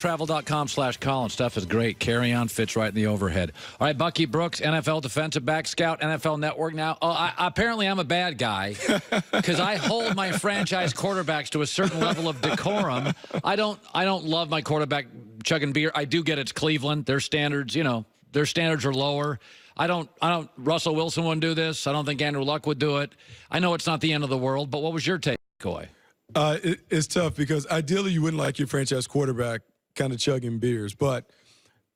Travel.com/Colin. Stuff is great. Carry on fits right in the overhead. All right, Bucky Brooks, NFL defensive back scout, NFL Network now. Apparently I'm a bad guy because I hold my franchise quarterbacks to a certain level of decorum. I don't love my quarterback chugging beer. I do get it's Cleveland. Their standards, their standards are lower. Russell Wilson wouldn't do this. I don't think Andrew Luck would do it. I know it's not the end of the world, but what was your takeaway? It's tough because ideally you wouldn't like your franchise quarterback kind of chugging beers. But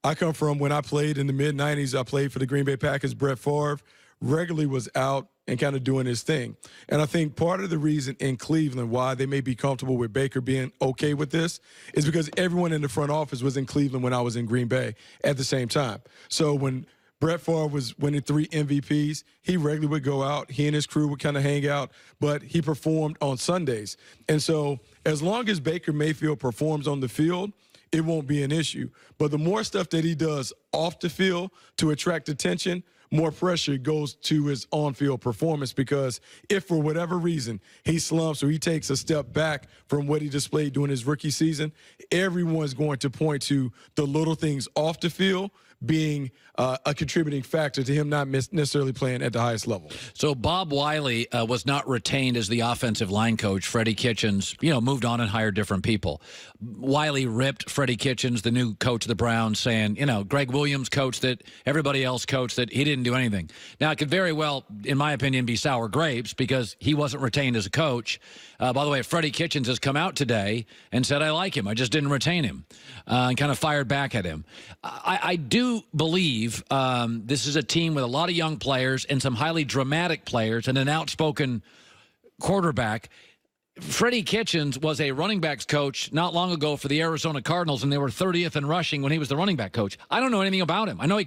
I come from when I played in the mid-'90s, I played for the Green Bay Packers. Brett Favre regularly was out and kind of doing his thing. And I think part of the reason in Cleveland why they may be comfortable with Baker being okay with this is because everyone in the front office was in Cleveland when I was in Green Bay at the same time. So when Brett Favre was winning 3 MVPs, he regularly would go out. He and his crew would kind of hang out, but he performed on Sundays. And so as long as Baker Mayfield performs on the field, it won't be an issue. But the more stuff that he does off the field to attract attention, more pressure goes to his on-field performance, because if for whatever reason he slumps or he takes a step back from what he displayed during his rookie season, everyone's going to point to the little things off the field being a contributing factor to him not necessarily playing at the highest level. So Bob Wiley was not retained as the offensive line coach. Freddie Kitchens, moved on and hired different people. Wiley ripped Freddie Kitchens, the new coach of the Browns, saying, Greg Williams coached it, everybody else coached it, he didn't do anything. Now, it could very well, in my opinion, be sour grapes because he wasn't retained as a coach. By the way, Freddie Kitchens has come out today and said, I like him, I just didn't retain him, and kind of fired back at him. I do believe this is a team with a lot of young players and some highly dramatic players and an outspoken quarterback. Freddie Kitchens was a running backs coach not long ago for the Arizona Cardinals, and they were 30th in rushing when he was the running back coach. I don't know anything about him. I know he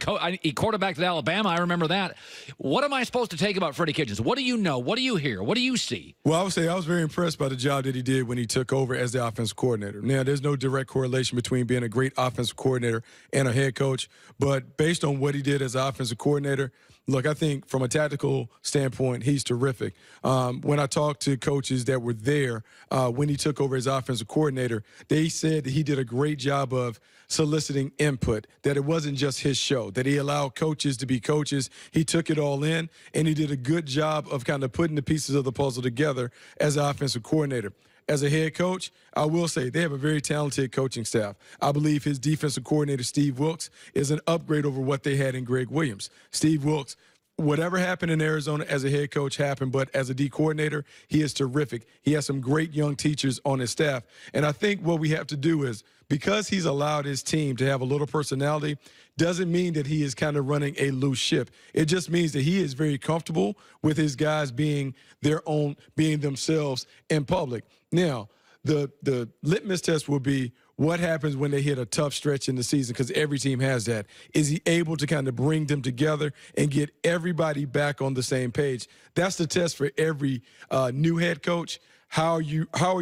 quarterbacked at Alabama. I remember that. What am I supposed to take about Freddie Kitchens? What do you know? What do you hear? What do you see? Well, I would say I was very impressed by the job that he did when he took over as the offensive coordinator. Now, there's no direct correlation between being a great offensive coordinator and a head coach, but based on what he did as an offensive coordinator, look, I think from a tactical standpoint, he's terrific. When I talked to coaches that were there when he took over as offensive coordinator, they said that he did a great job of soliciting input, that it wasn't just his show, that he allowed coaches to be coaches. He took it all in, and he did a good job of kind of putting the pieces of the puzzle together as an offensive coordinator. As a head coach, I will say they have a very talented coaching staff. I believe his defensive coordinator, Steve Wilks, is an upgrade over what they had in Greg Williams. Steve Wilks, whatever happened in Arizona as a head coach happened, but as a D coordinator, he is terrific. He has some great young teachers on his staff. And I think what we have to do is, because he's allowed his team to have a little personality, doesn't mean that he is kind of running a loose ship. It just means that he is very comfortable with his guys being being themselves in public. Now, the litmus test will be what happens when they hit a tough stretch in the season, because every team has that. Is he able to kind of bring them together and get everybody back on the same page? That's the test for every new head coach. How are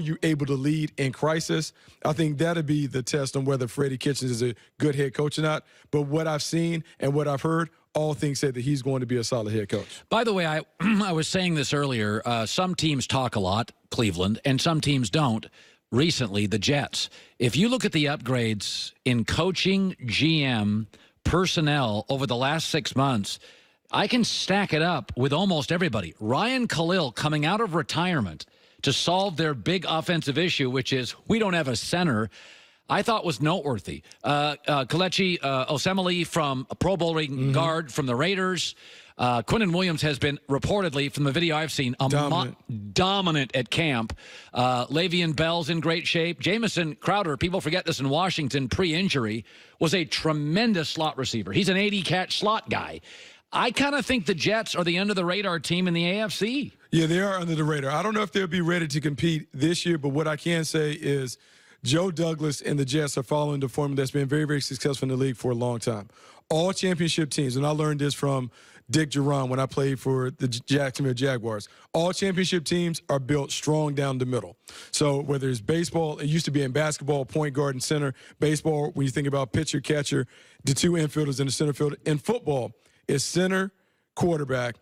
you able to lead in crisis? I think that'll be the test on whether Freddie Kitchens is a good head coach or not. But what I've seen and what I've heard, all things say that he's going to be a solid head coach. By the way, I was saying this earlier. Some teams talk a lot, Cleveland, and some teams don't. Recently, the Jets. If you look at the upgrades in coaching, GM, personnel over the last 6 months, I can stack it up with almost everybody. Ryan Khalil coming out of retirement to solve their big offensive issue, which is we don't have a center, I thought was noteworthy. Kelechi Osemele from a Pro Bowl guard from the Raiders. Quinnen Williams has been reportedly, from the video I've seen, dominant at camp. Le'Veon Bell's in great shape. Jamison Crowder, people forget this in Washington, pre-injury, was a tremendous slot receiver. He's an 80-catch slot guy. I kind of think the Jets are the under-the-radar team in the AFC. Yeah, they are under the radar. I don't know if they'll be ready to compete this year, but what I can say is Joe Douglas and the Jets are following the formula that's been very, very successful in the league for a long time. All championship teams, and I learned this from Dick Duran when I played for the Jacksonville Jaguars, all championship teams are built strong down the middle. So whether it's baseball, it used to be in basketball, point guard and center. Baseball, when you think about pitcher, catcher, the two infielders in the center field. In football, it's center, quarterback,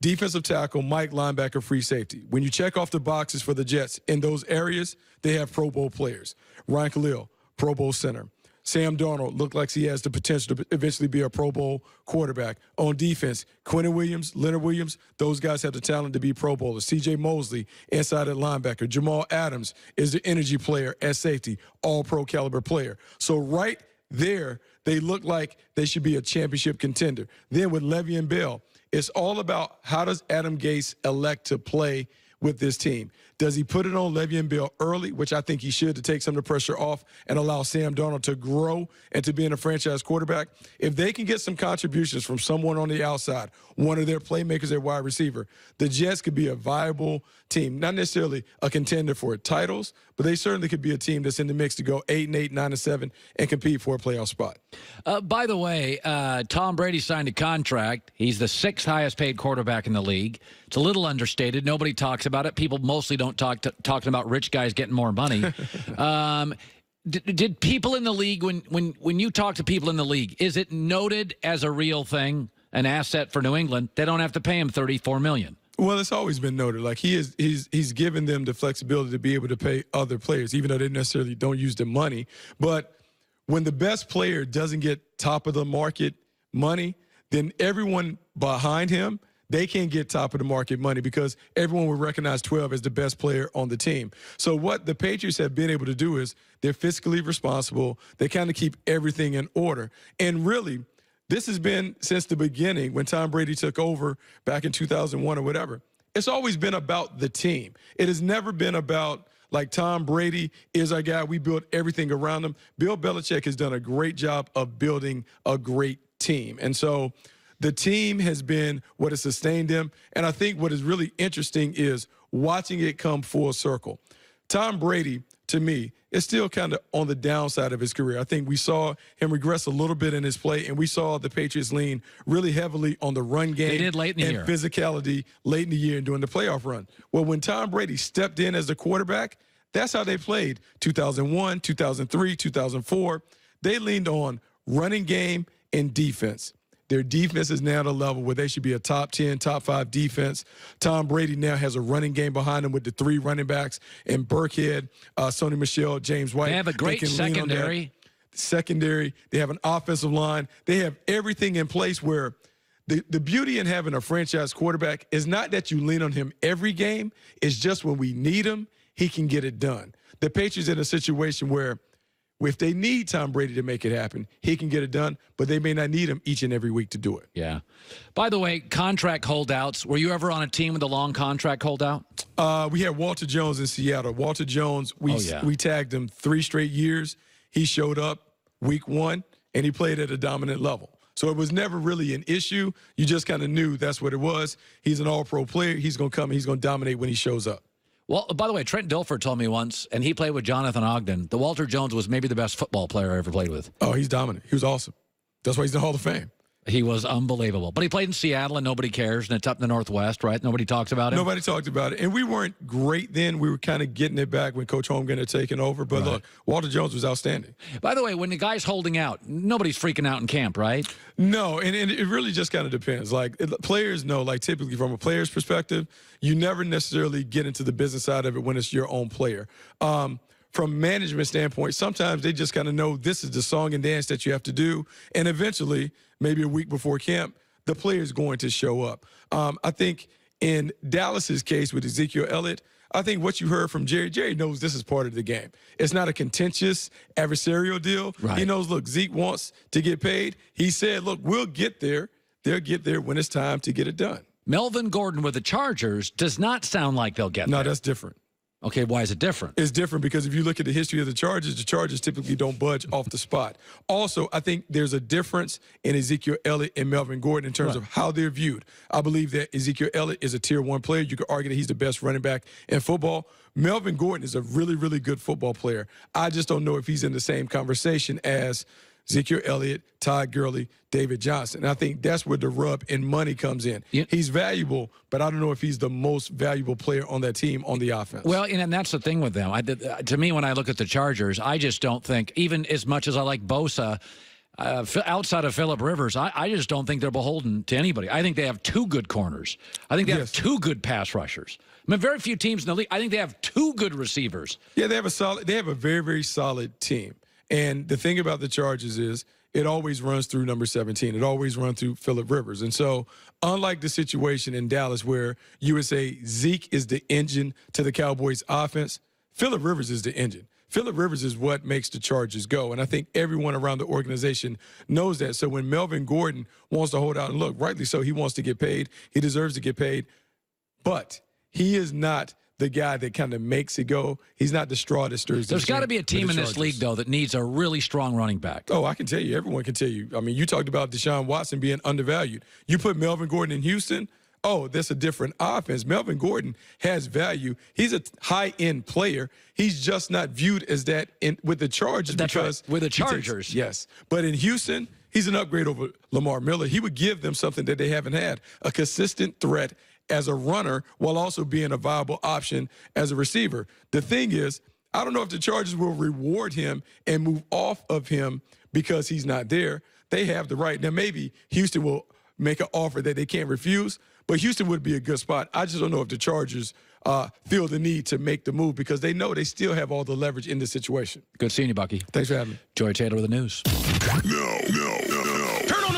defensive tackle, Mike, linebacker, free safety. When you check off the boxes for the Jets in those areas, they have Pro Bowl players. Ryan Khalil, Pro Bowl center. Sam Darnold looked like he has the potential to eventually be a Pro Bowl quarterback. On defense, Quentin Williams, Leonard Williams, those guys have the talent to be Pro Bowlers. C.J. Mosley, inside at linebacker. Jamal Adams is the energy player at safety, all-pro caliber player. So right there, they look like they should be a championship contender. Then with Le'Veon Bell, it's all about how does Adam Gase elect to play with this team. Does he put it on Le'Veon Bell early, which I think he should, to take some of the pressure off and allow Sam Darnold to grow and to being a franchise quarterback? If they can get some contributions from someone on the outside, one of their playmakers at wide receiver, the Jets could be a viable team. Not necessarily a contender for titles, but they certainly could be a team that's in the mix to go 8-8, 9-7, and compete for a playoff spot. By the way, Tom Brady signed a contract. He's the 6th highest paid quarterback in the league. It's a little understated. Nobody talks about it. People mostly don't talking about rich guys getting more money. Did people in the league, when you talk to people in the league, is it noted as a real thing, an asset for New England? They don't have to pay him $34 million. Well, it's always been noted. Like he's given them the flexibility to be able to pay other players, even though they necessarily don't use the money. But when the best player doesn't get top of the market money, then everyone behind him, they can't get top of the market money because everyone will recognize 12 as the best player on the team. So what the Patriots have been able to do is they're fiscally responsible. They kind of keep everything in order. And really, this has been since the beginning when Tom Brady took over back in 2001 or whatever. It's always been about the team. It has never been about like Tom Brady is our guy. We built everything around him. Bill Belichick has done a great job of building a great team. And so the team has been what has sustained them. And I think what is really interesting is watching it come full circle. Tom Brady, to me, is still kind of on the downside of his career. I think we saw him regress a little bit in his play, and we saw the Patriots lean really heavily on the run game. They did late in the year. Physicality late in the year and during the playoff run. Well, when Tom Brady stepped in as the quarterback, that's how they played 2001, 2003, 2004. They leaned on running game and defense. Their defense is now at a level where they should be a top 10, top 5 defense. Tom Brady now has a running game behind him with the 3 running backs and Burkhead, Sony Michel, James White. They have a great secondary. They have an offensive line. They have everything in place where the beauty in having a franchise quarterback is not that you lean on him every game. It's just when we need him, he can get it done. The Patriots are in a situation where if they need Tom Brady to make it happen, he can get it done, but they may not need him each and every week to do it. Yeah. By the way, contract holdouts. Were you ever on a team with a long contract holdout? We had Walter Jones in Seattle. Walter Jones, we tagged him 3 straight years. He showed up week 1, and he played at a dominant level. So it was never really an issue. You just kind of knew that's what it was. He's an all-pro player. He's going to come and he's going to dominate when he shows up. Well, by the way, Trent Dilfer told me once, and he played with Jonathan Ogden, that Walter Jones was maybe the best football player I ever played with. Oh, he's dominant. He was awesome. That's why he's in the Hall of Fame. He was unbelievable. But he played in Seattle, and nobody cares, and it's up in the Northwest, right? Nobody talks about him. Nobody talked about it. And we weren't great then. We were kind of getting it back when Coach Holmgren had taken over. But look, Walter Jones was outstanding. By the way, when the guy's holding out, nobody's freaking out in camp, right? No, and it really just kind of depends. Like, players know, like, typically from a player's perspective, you never necessarily get into the business side of it when it's your own player. From management standpoint, sometimes they just kind of know this is the song and dance that you have to do. And eventually, maybe a week before camp, the player is going to show up. I think in Dallas's case with Ezekiel Elliott, I think what you heard from Jerry knows this is part of the game. It's not a contentious adversarial deal. Right. He knows, look, Zeke wants to get paid. He said, look, we'll get there. They'll get there when it's time to get it done. Melvin Gordon with the Chargers does not sound like they'll get there. No, that's different. Okay, why is it different? It's different because if you look at the history of the Chargers typically don't budge off the spot. Also, I think there's a difference in Ezekiel Elliott and Melvin Gordon in terms of how they're viewed. I believe that Ezekiel Elliott is a tier 1 player. You could argue that he's the best running back in football. Melvin Gordon is a really, really good football player. I just don't know if he's in the same conversation as Ezekiel Elliott, Todd Gurley, David Johnson. And I think that's where the rub in money comes in. Yeah. He's valuable, but I don't know if he's the most valuable player on that team on the offense. Well, and that's the thing with them. To me, when I look at the Chargers, I just don't think, even as much as I like Bosa, outside of Phillip Rivers, I just don't think they're beholden to anybody. I think they have 2 good corners. I think they have 2 good pass rushers. I mean, very few teams in the league, I think they have 2 good receivers. Yeah, they have a very, very solid team. And the thing about the Chargers is it always runs through number 17. It always runs through Phillip Rivers. And so unlike the situation in Dallas where you would say Zeke is the engine to the Cowboys offense, Phillip Rivers is the engine. Phillip Rivers is what makes the Chargers go. And I think everyone around the organization knows that. So when Melvin Gordon wants to hold out, and look, rightly so, he wants to get paid. He deserves to get paid. But he is not the guy that kind of makes it go. He's not the straw that stirs the There's got to be a team in this Chargers. league, though, that needs a really strong running back. Oh, I can tell you. Everyone can tell you. I mean, you talked about Deshaun Watson being undervalued. You put Melvin Gordon in Houston, oh, that's a different offense. Melvin Gordon has value. He's a high-end player. He's just not viewed as that with the Chargers. That's because right. With the Chargers. Yes. But in Houston, he's an upgrade over Lamar Miller. He would give them something that they haven't had, a consistent threat as a runner while also being a viable option as a receiver. The thing is, I don't know if the Chargers will reward him and move off of him because he's not there. They have the right. Now, maybe Houston will make an offer that they can't refuse, but Houston would be a good spot. I just don't know if the Chargers feel the need to make the move because they know they still have all the leverage in this situation. Good seeing you, Bucky. Thanks for having me. Joy Taylor with the news. No. Turn on